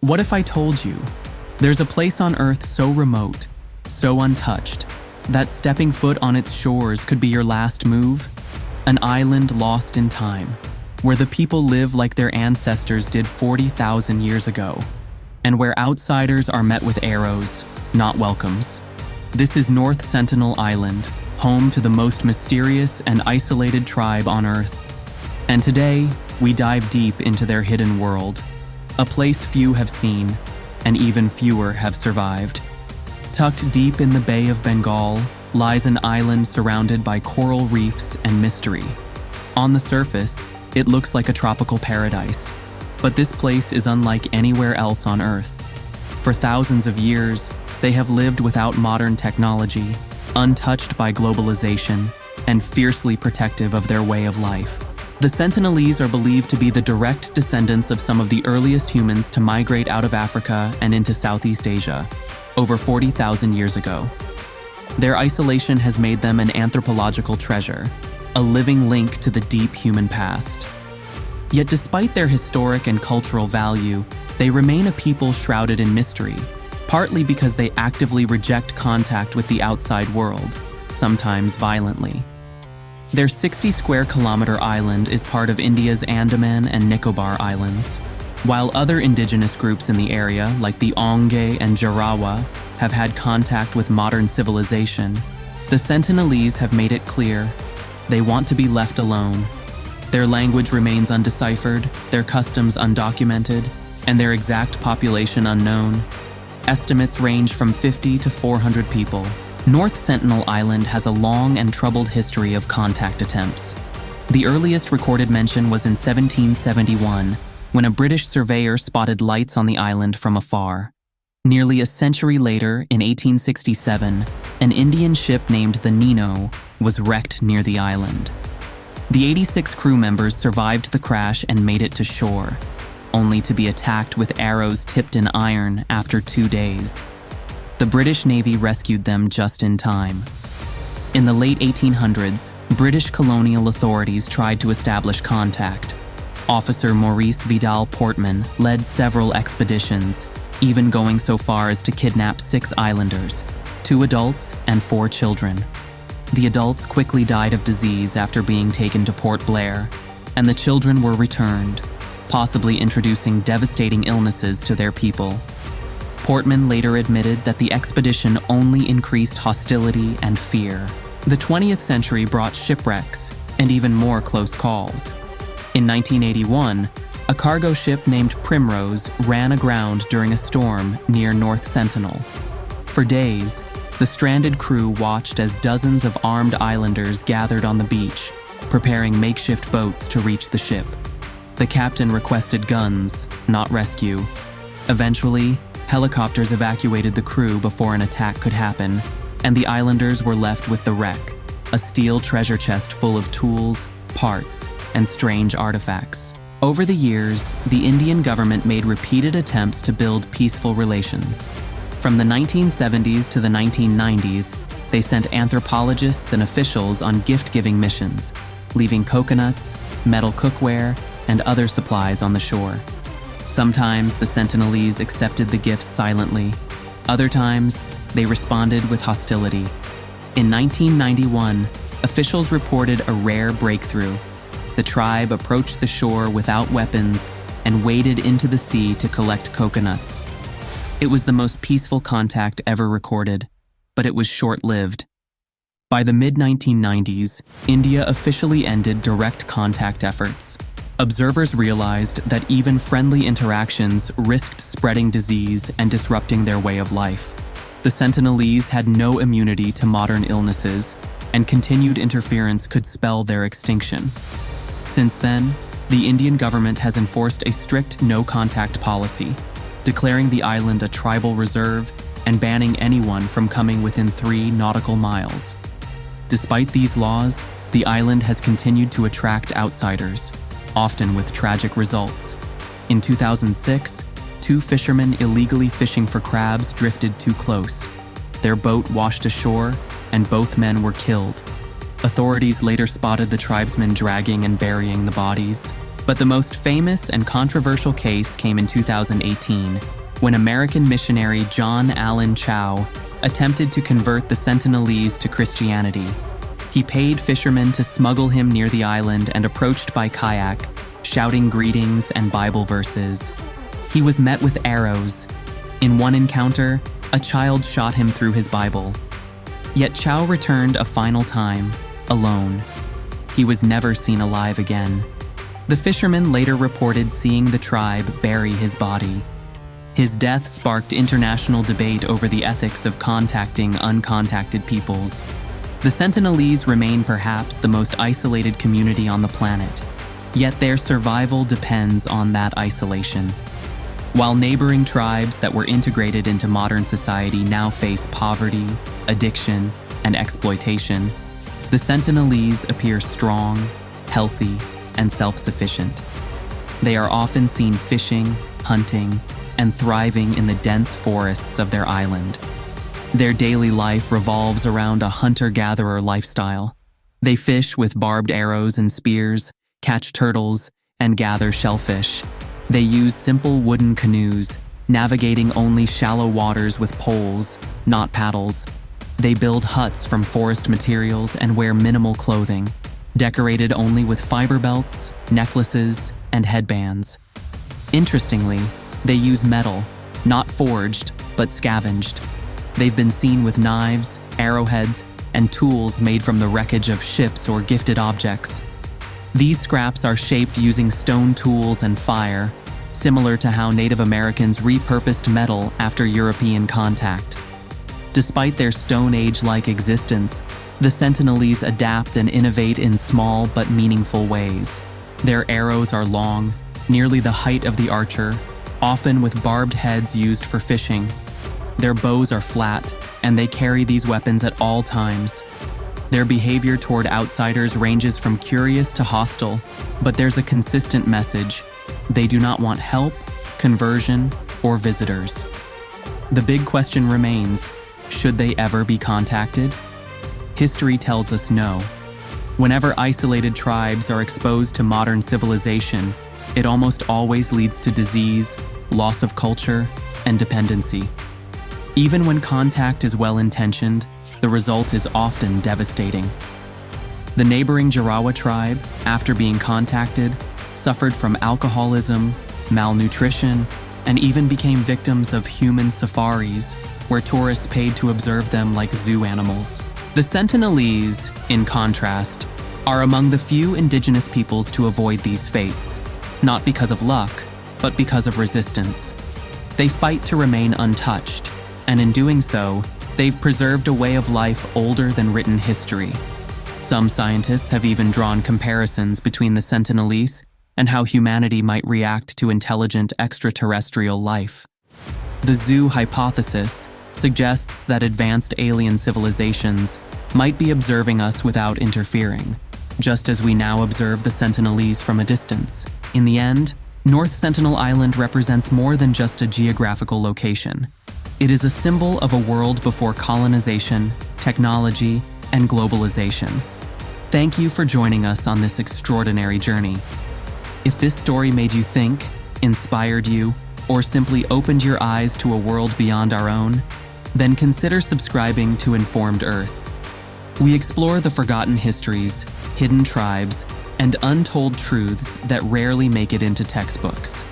What if I told you there's a place on Earth so remote, so untouched, that stepping foot on its shores could be your last move? An island lost in time, where the people live like their ancestors did 40,000 years ago, and where outsiders are met with arrows, not welcomes. This is North Sentinel Island, home to the most mysterious and isolated tribe on Earth. And today, we dive deep into their hidden world, a place few have seen, and even fewer have survived. Tucked deep in the Bay of Bengal lies an island surrounded by coral reefs and mystery. On the surface, it looks like a tropical paradise, but this place is unlike anywhere else on Earth. For thousands of years, they have lived without modern technology, untouched by globalization, and fiercely protective of their way of life. The Sentinelese are believed to be the direct descendants of some of the earliest humans to migrate out of Africa and into Southeast Asia, over 40,000 years ago. Their isolation has made them an anthropological treasure, a living link to the deep human past. Yet despite their historic and cultural value, they remain a people shrouded in mystery, partly because they actively reject contact with the outside world, sometimes violently. Their 60-square-kilometer island is part of India's Andaman and Nicobar Islands. While other indigenous groups in the area, like the Onge and Jarawa, have had contact with modern civilization, the Sentinelese have made it clear they want to be left alone. Their language remains undeciphered, their customs undocumented, and their exact population unknown. Estimates range from 50 to 400 people. North Sentinel Island has a long and troubled history of contact attempts. The earliest recorded mention was in 1771, when a British surveyor spotted lights on the island from afar. Nearly a century later, in 1867, an Indian ship named the Nino was wrecked near the island. The 86 crew members survived the crash and made it to shore, only to be attacked with arrows tipped in iron after 2 days. The British Navy rescued them just in time. In the late 1800s, British colonial authorities tried to establish contact. Officer Maurice Vidal Portman led several expeditions, even going so far as to kidnap 6 islanders, 2 adults and 4 children. The adults quickly died of disease after being taken to Port Blair, and the children were returned, possibly introducing devastating illnesses to their people. Portman later admitted that the expedition only increased hostility and fear. The 20th century brought shipwrecks and even more close calls. In 1981, a cargo ship named Primrose ran aground during a storm near North Sentinel. For days, the stranded crew watched as dozens of armed islanders gathered on the beach, preparing makeshift boats to reach the ship. The captain requested guns, not rescue. Eventually, helicopters evacuated the crew before an attack could happen, and the islanders were left with the wreck, a steel treasure chest full of tools, parts, and strange artifacts. Over the years, the Indian government made repeated attempts to build peaceful relations. From the 1970s to the 1990s, they sent anthropologists and officials on gift-giving missions, leaving coconuts, metal cookware, and other supplies on the shore. Sometimes the Sentinelese accepted the gifts silently. Other times, they responded with hostility. In 1991, officials reported a rare breakthrough. The tribe approached the shore without weapons and waded into the sea to collect coconuts. It was the most peaceful contact ever recorded, but it was short-lived. By the mid-1990s, India officially ended direct contact efforts. Observers realized that even friendly interactions risked spreading disease and disrupting their way of life. The Sentinelese had no immunity to modern illnesses, and continued interference could spell their extinction. Since then, the Indian government has enforced a strict no-contact policy, declaring the island a tribal reserve and banning anyone from coming within 3 nautical miles. Despite these laws, the island has continued to attract outsiders, often with tragic results. In 2006, 2 fishermen illegally fishing for crabs drifted too close. Their boat washed ashore, and both men were killed. Authorities later spotted the tribesmen dragging and burying the bodies. But the most famous and controversial case came in 2018, when American missionary John Allen Chau attempted to convert the Sentinelese to Christianity. He paid fishermen to smuggle him near the island and approached by kayak, shouting greetings and Bible verses. He was met with arrows. In one encounter, a child shot him through his Bible. Yet Chau returned a final time, alone. He was never seen alive again. The fishermen later reported seeing the tribe bury his body. His death sparked international debate over the ethics of contacting uncontacted peoples. The Sentinelese remain perhaps the most isolated community on the planet, yet their survival depends on that isolation. While neighboring tribes that were integrated into modern society now face poverty, addiction, and exploitation, the Sentinelese appear strong, healthy, and self-sufficient. They are often seen fishing, hunting, and thriving in the dense forests of their island. Their daily life revolves around a hunter-gatherer lifestyle. They fish with barbed arrows and spears, catch turtles, and gather shellfish. They use simple wooden canoes, navigating only shallow waters with poles, not paddles. They build huts from forest materials and wear minimal clothing, decorated only with fiber belts, necklaces, and headbands. Interestingly, they use metal, not forged, but scavenged. They've been seen with knives, arrowheads, and tools made from the wreckage of ships or gifted objects. These scraps are shaped using stone tools and fire, similar to how Native Americans repurposed metal after European contact. Despite their Stone Age-like existence, the Sentinelese adapt and innovate in small but meaningful ways. Their arrows are long, nearly the height of the archer, often with barbed heads used for fishing. Their bows are flat, and they carry these weapons at all times. Their behavior toward outsiders ranges from curious to hostile, but there's a consistent message. They do not want help, conversion, or visitors. The big question remains, should they ever be contacted? History tells us no. Whenever isolated tribes are exposed to modern civilization, it almost always leads to disease, loss of culture, and dependency. Even when contact is well-intentioned, the result is often devastating. The neighboring Jarawa tribe, after being contacted, suffered from alcoholism, malnutrition, and even became victims of human safaris, where tourists paid to observe them like zoo animals. The Sentinelese, in contrast, are among the few indigenous peoples to avoid these fates, not because of luck, but because of resistance. They fight to remain untouched, and in doing so, they've preserved a way of life older than written history. Some scientists have even drawn comparisons between the Sentinelese and how humanity might react to intelligent extraterrestrial life. The zoo hypothesis suggests that advanced alien civilizations might be observing us without interfering, just as we now observe the Sentinelese from a distance. In the end, North Sentinel Island represents more than just a geographical location. It is a symbol of a world before colonization, technology, and globalization. Thank you for joining us on this extraordinary journey. If this story made you think, inspired you, or simply opened your eyes to a world beyond our own, then consider subscribing to Informed Earth. We explore the forgotten histories, hidden tribes, and untold truths that rarely make it into textbooks.